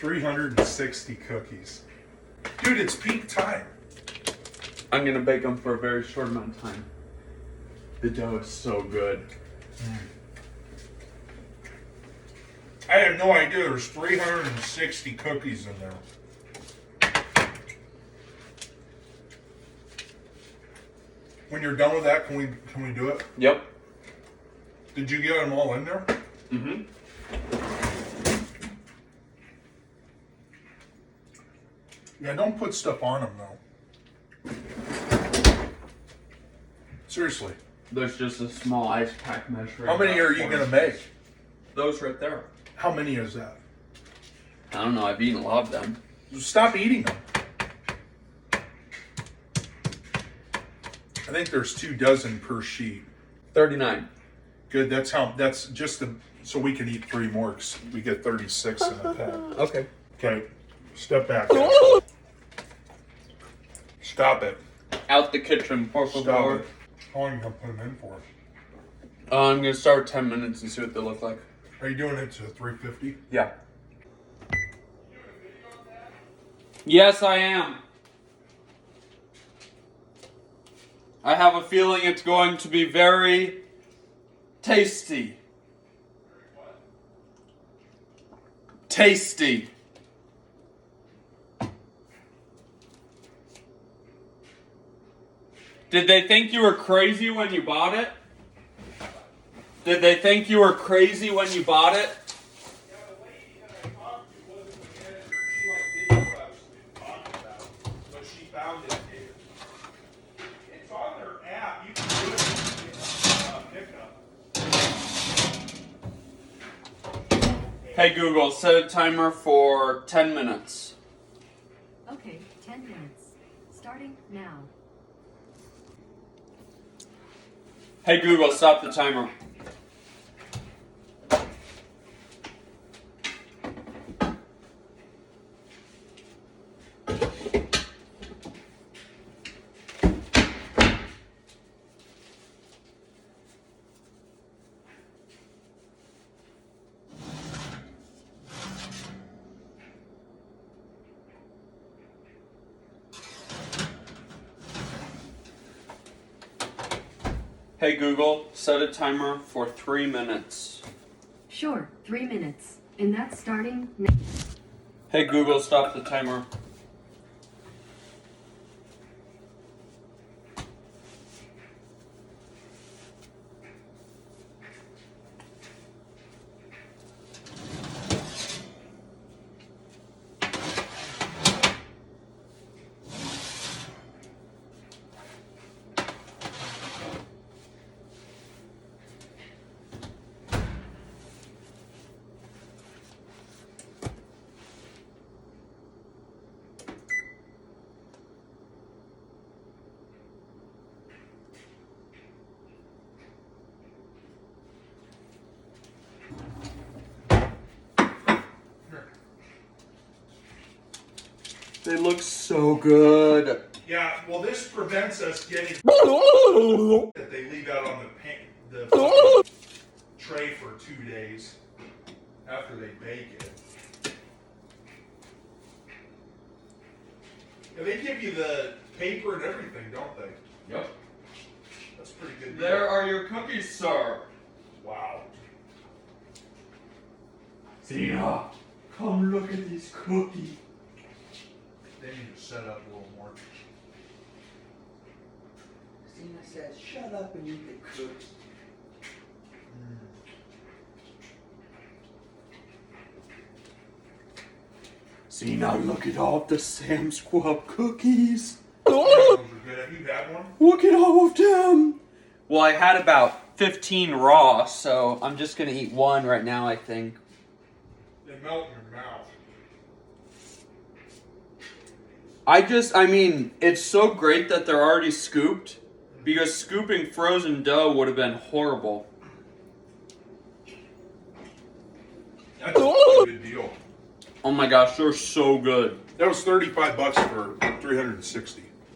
360 cookies. Dude, it's peak time. I'm gonna bake them for a very short amount of time. The dough is so good. I had no idea there's 360 cookies in there. When you're done with that, can we do it? Yep. Did you get them all in there? Mm-hmm. Yeah, don't put stuff on them though. Seriously. There's just a small ice pack measure. How many are you gonna make? Those right there. How many is that? I don't know. I've eaten a lot of them. Stop eating them. I think there's 2 dozen per sheet. 39. Good. That's just so we can eat 3 more. 'Cause we get 36 in a pack. Okay. Okay. Step back. Stop it. Out the kitchen, por Stop favor. it. How long are you gonna put them in for? I'm gonna start 10 minutes and see what they look like. Are you doing it to 350? Yeah. Yes, I am. I have a feeling it's going to be very tasty. Tasty. Did they think you were crazy when you bought it? Did they think you were crazy when you bought it? Yeah, the lady that I talked to wasn't the manager. She didn't know what I was talking about, but she found it here. It's on their app. You can do it in pickup. Hey Google, set a timer for 10 minutes. Okay, 10 minutes. Starting now. Hey Google, stop the timer. Hey Google, set a timer for 3 minutes. Sure, 3 minutes. And that's starting now. Hey Google, stop the timer. They look so good. Yeah, well, this prevents us getting that they leave out on the fucking tray for 2 days after they bake it. Yeah, they give you the paper and everything, don't they? Yep. That's pretty good. There are your cookies, sir. Wow. Zena, come look at these cookies. They need to set up a little more. Zena says, shut up and eat the cookies. Zena, look at all the Sam's Club cookies. Those are good. Have you had one? Look at all of them. Well, I had about 15 raw, so I'm just going to eat one right now, I think. They melt in your mouth. I mean, it's so great that they're already scooped, because scooping frozen dough would have been horrible. That's a good deal. Oh my gosh, they're so good. That was $35 for 360.